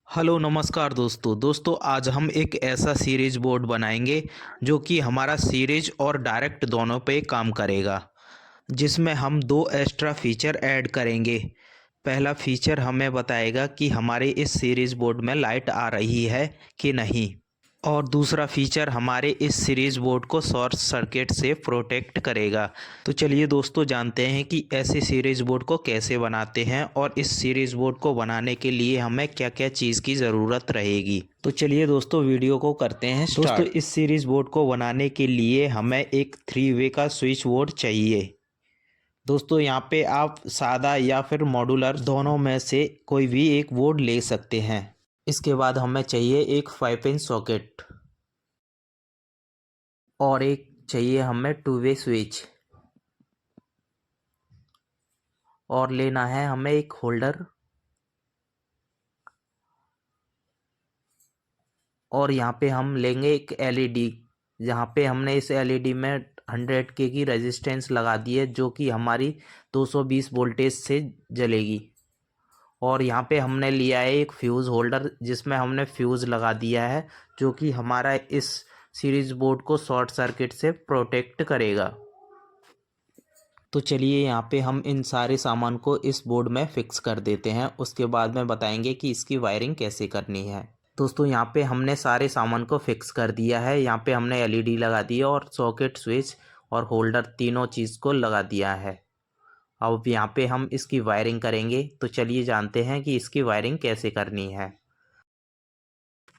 Hello नमस्कार दोस्तों आज हम एक ऐसा सीरीज बोर्ड बनाएंगे जो कि हमारा सीरीज और डायरेक्ट दोनों पे काम करेगा, जिसमें हम दो एक्स्ट्रा फीचर ऐड करेंगे। पहला फीचर हमें बताएगा कि हमारे इस सीरीज बोर्ड में लाइट आ रही है कि नहीं, और दूसरा फीचर हमारे इस सीरीज बोर्ड को शॉर्ट सर्किट से प्रोटेक्ट करेगा। तो चलिए दोस्तों जानते हैं कि ऐसे सीरीज बोर्ड को कैसे बनाते हैं और इस सीरीज बोर्ड को बनाने के लिए हमें क्या क्या चीज़ की ज़रूरत रहेगी। तो चलिए दोस्तों वीडियो को करते हैं स्टार्ट। दोस्तों इस सीरीज बोर्ड को बनाने के लिए हमें एक 3 वे का स्विच बोर्ड चाहिए। दोस्तों यहाँ पे आप सादा या फिर मॉड्यूलर दोनों में से कोई भी एक बोर्ड ले सकते हैं। इसके बाद हमें चाहिए एक 5 पिन सॉकेट और एक चाहिए हमें 2 वे स्विच, और लेना है हमें एक होल्डर, और यहाँ पे हम लेंगे एक एलईडी। जहाँ पे हमने इस एलईडी में 100K की रेजिस्टेंस लगा दी है जो कि हमारी 220 वोल्टेज से जलेगी। और यहाँ पे हमने लिया है एक फ्यूज़ होल्डर जिसमें हमने फ्यूज़ लगा दिया है जो कि हमारा इस सीरीज बोर्ड को शॉर्ट सर्किट से प्रोटेक्ट करेगा। तो चलिए यहाँ पे हम इन सारे सामान को इस बोर्ड में फ़िक्स कर देते हैं, उसके बाद में बताएंगे कि इसकी वायरिंग कैसे करनी है। दोस्तों यहाँ पे हमने सारे सामान को फिक्स कर दिया है। यहाँ पे हमने एलईडी लगा दी है और सॉकेट, स्विच और होल्डर तीनों चीज़ को लगा दिया है। अब यहाँ पे हम इसकी वायरिंग करेंगे, तो चलिए जानते हैं कि इसकी वायरिंग कैसे करनी है।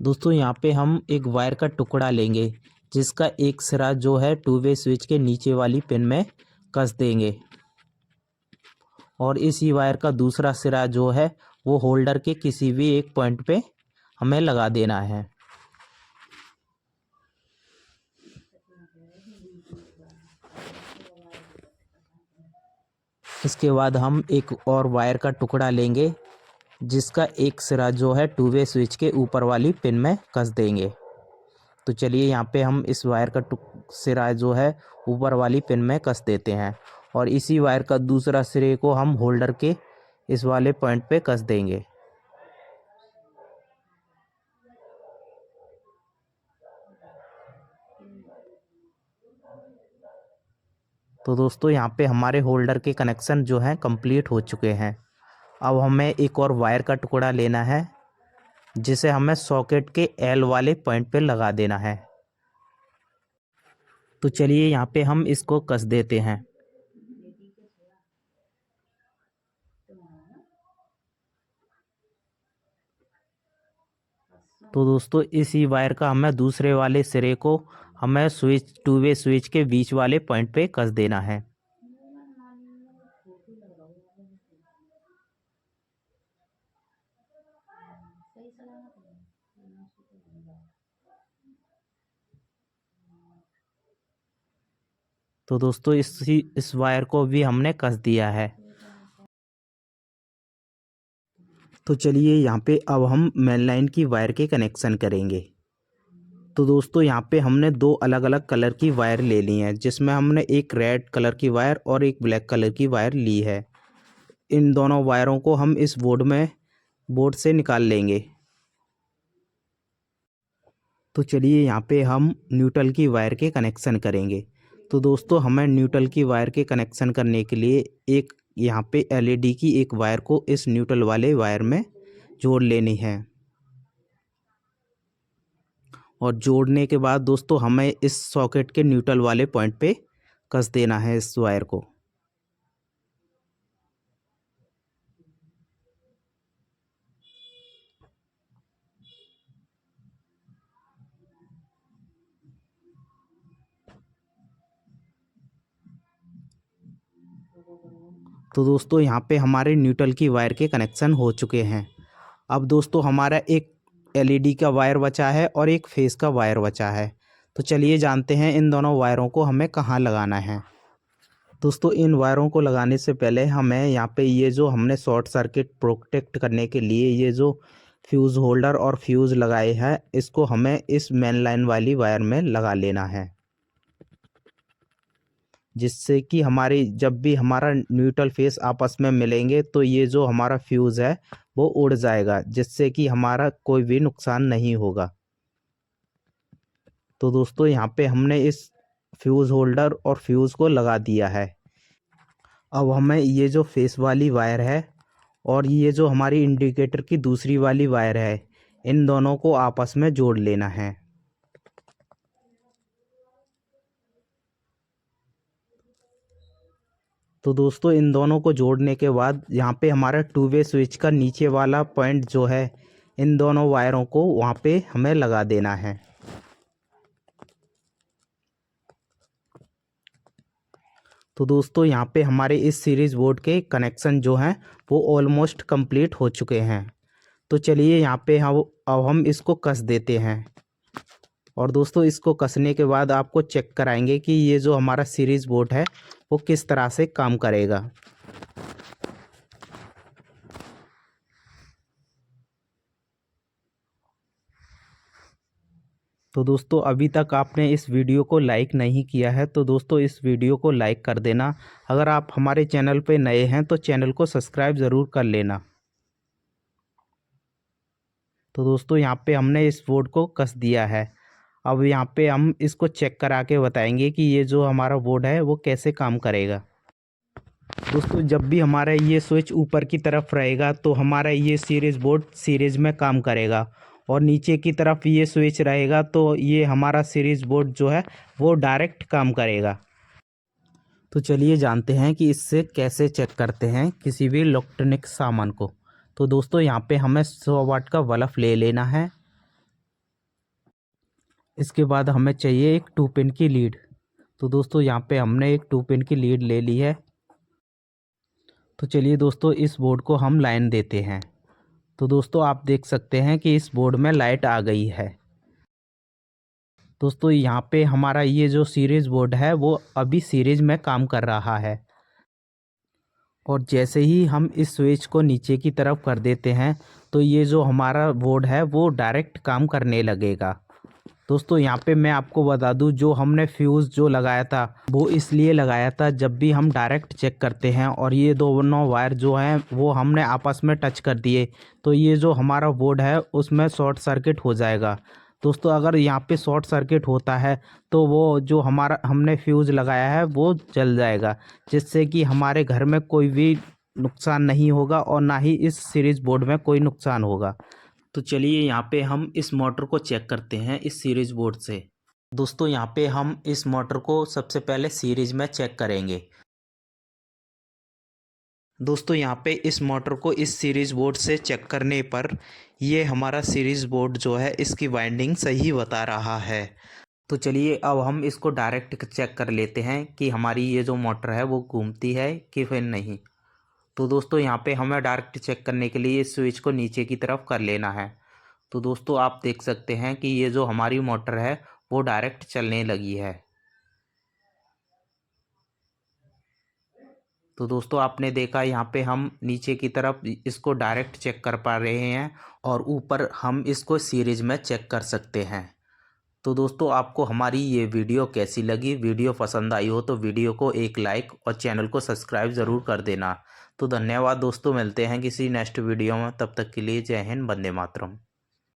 दोस्तों यहाँ पे हम एक वायर का टुकड़ा लेंगे जिसका एक सिरा जो है 2 वे स्विच के नीचे वाली पिन में कस देंगे, और इसी वायर का दूसरा सिरा जो है वो होल्डर के किसी भी एक पॉइंट पे हमें लगा देना है। इसके बाद हम एक और वायर का टुकड़ा लेंगे जिसका एक सिरा जो है 2 वे स्विच के ऊपर वाली पिन में कस देंगे। तो चलिए यहाँ पे हम इस वायर का सिरा जो है ऊपर वाली पिन में कस देते हैं, और इसी वायर का दूसरा सिरे को हम होल्डर के इस वाले पॉइंट पे कस देंगे। तो दोस्तों यहाँ पे हमारे होल्डर के कनेक्शन जो हैं कंप्लीट हो चुके हैं। अब हमें एक और वायर का टुकड़ा लेना है जिसे हमें सॉकेट के एल वाले पॉइंट पे लगा देना है। तो चलिए यहाँ पे हम इसको कस देते हैं। तो दोस्तों इसी वायर का हमें दूसरे वाले सिरे को हमें स्विच 2 वे स्विच के बीच वाले पॉइंट पे कस देना है। तो दोस्तों इस वायर को भी हमने कस दिया है। तो चलिए यहाँ पे अब हम मेन लाइन की वायर के कनेक्शन करेंगे। तो दोस्तों यहाँ पे हमने दो अलग अलग कलर की वायर ले ली हैं, जिसमें हमने एक रेड कलर की वायर और एक ब्लैक कलर की वायर ली है। इन दोनों वायरों को हम इस बोर्ड से निकाल लेंगे। तो चलिए यहाँ पे हम न्यूट्रल की वायर के कनेक्शन करेंगे। तो दोस्तों हमें न्यूट्रल की वायर के कनेक्शन करने के लिए एक यहाँ पे एलईडी की एक वायर को इस न्यूट्रल वाले वायर में जोड़ लेनी है, और जोड़ने के बाद दोस्तों हमें इस सॉकेट के न्यूट्रल वाले पॉइंट पे कस देना है इस वायर को। तो दोस्तों यहाँ पे हमारे न्यूट्रल की वायर के कनेक्शन हो चुके हैं। अब दोस्तों हमारा एक एलईडी का वायर बचा है और एक फेस का वायर बचा है। तो चलिए जानते हैं इन दोनों वायरों को हमें कहाँ लगाना है। दोस्तों इन वायरों को लगाने से पहले हमें यहाँ पे ये जो हमने शॉर्ट सर्किट प्रोटेक्ट करने के लिए ये जो फ्यूज़ होल्डर और फ्यूज़ लगाए हैं, इसको हमें इस मेन लाइन वाली वायर में लगा लेना है, जिससे कि हमारी जब भी हमारा न्यूट्रल फेस आपस में मिलेंगे तो ये जो हमारा फ्यूज़ है वो उड़ जाएगा, जिससे कि हमारा कोई भी नुकसान नहीं होगा। तो दोस्तों यहाँ पे हमने इस फ्यूज़ होल्डर और फ्यूज़ को लगा दिया है। अब हमें ये जो फेस वाली वायर है और ये जो हमारी इंडिकेटर की दूसरी वाली वायर है, इन दोनों को आपस में जोड़ लेना है। तो दोस्तों इन दोनों को जोड़ने के बाद यहाँ पे हमारा टू वे स्विच का नीचे वाला पॉइंट जो है, इन दोनों वायरों को वहाँ पे हमें लगा देना है। तो दोस्तों यहाँ पे हमारे इस सीरीज़ बोर्ड के कनेक्शन जो हैं वो ऑलमोस्ट कंप्लीट हो चुके हैं। तो चलिए यहाँ पे हम इसको कस देते हैं। और दोस्तों इसको कसने के बाद आपको चेक कराएंगे कि ये जो हमारा सीरीज़ बोर्ड है वो किस तरह से काम करेगा। तो दोस्तों अभी तक आपने इस वीडियो को लाइक नहीं किया है तो दोस्तों इस वीडियो को लाइक कर देना। अगर आप हमारे चैनल पे नए हैं तो चैनल को सब्सक्राइब ज़रूर कर लेना। तो दोस्तों यहाँ पे हमने इस बोर्ड को कस दिया है। अब यहाँ पे हम इसको चेक करा के बताएंगे कि ये जो हमारा बोर्ड है वो कैसे काम करेगा। दोस्तों जब भी हमारा ये स्विच ऊपर की तरफ रहेगा तो हमारा ये सीरीज़ बोर्ड सीरीज़ में काम करेगा, और नीचे की तरफ ये स्विच रहेगा तो ये हमारा सीरीज़ बोर्ड जो है वो डायरेक्ट काम करेगा। तो चलिए जानते हैं कि इससे कैसे चेक करते हैं किसी भी इलेक्ट्रॉनिक सामान को। तो दोस्तों यहाँ पे हमें 100 वाट का बल्ब ले लेना है। इसके बाद हमें चाहिए एक 2 पिन की लीड। तो दोस्तों यहाँ पे हमने एक 2 पिन की लीड ले ली है। तो चलिए दोस्तों इस बोर्ड को हम लाइन देते हैं। तो दोस्तों आप देख सकते हैं कि इस बोर्ड में लाइट आ गई है। दोस्तों यहाँ पे हमारा ये जो सीरीज़ बोर्ड है वो अभी सीरीज़ में काम कर रहा है, और जैसे ही हम इस स्विच को नीचे की तरफ कर देते हैं तो ये जो हमारा बोर्ड है वो डायरेक्ट काम करने लगेगा। दोस्तों यहाँ पे मैं आपको बता दूं, जो हमने फ्यूज़ जो लगाया था वो इसलिए लगाया था जब भी हम डायरेक्ट चेक करते हैं और ये दोनों वायर जो हैं वो हमने आपस में टच कर दिए तो ये जो हमारा बोर्ड है उसमें शॉर्ट सर्किट हो जाएगा। दोस्तों अगर यहाँ पे शॉर्ट सर्किट होता है तो वो जो हमारा हमने फ्यूज़ लगाया है वो जल जाएगा, जिससे कि हमारे घर में कोई भी नुकसान नहीं होगा और ना ही इस सीरीज़ बोर्ड में कोई नुकसान होगा। तो चलिए यहाँ पे हम इस मोटर को चेक करते हैं इस सीरीज़ बोर्ड से। दोस्तों यहाँ पे हम इस मोटर को सबसे पहले सीरीज़ में चेक करेंगे। दोस्तों यहाँ पे इस मोटर को इस सीरीज़ बोर्ड से चेक करने पर ये हमारा सीरीज़ बोर्ड जो है इसकी वाइंडिंग सही बता रहा है। तो चलिए अब हम इसको डायरेक्ट चेक कर लेते हैं कि हमारी ये जो मोटर है वो घूमती है कि फिर नहीं। तो दोस्तों यहाँ पे हमें डायरेक्ट चेक करने के लिए इस स्विच को नीचे की तरफ कर लेना है। तो दोस्तों आप देख सकते हैं कि ये जो हमारी मोटर है वो डायरेक्ट चलने लगी है। तो दोस्तों आपने देखा यहाँ पे हम नीचे की तरफ इसको डायरेक्ट चेक कर पा रहे हैं और ऊपर हम इसको सीरीज में चेक कर सकते हैं। तो दोस्तों आपको हमारी ये वीडियो कैसी लगी? वीडियो पसंद आई हो तो वीडियो को एक लाइक और चैनल को सब्सक्राइब ज़रूर कर देना। तो धन्यवाद दोस्तों, मिलते हैं किसी नेक्स्ट वीडियो में, तब तक के लिए जय हिंद, वंदे मातरम।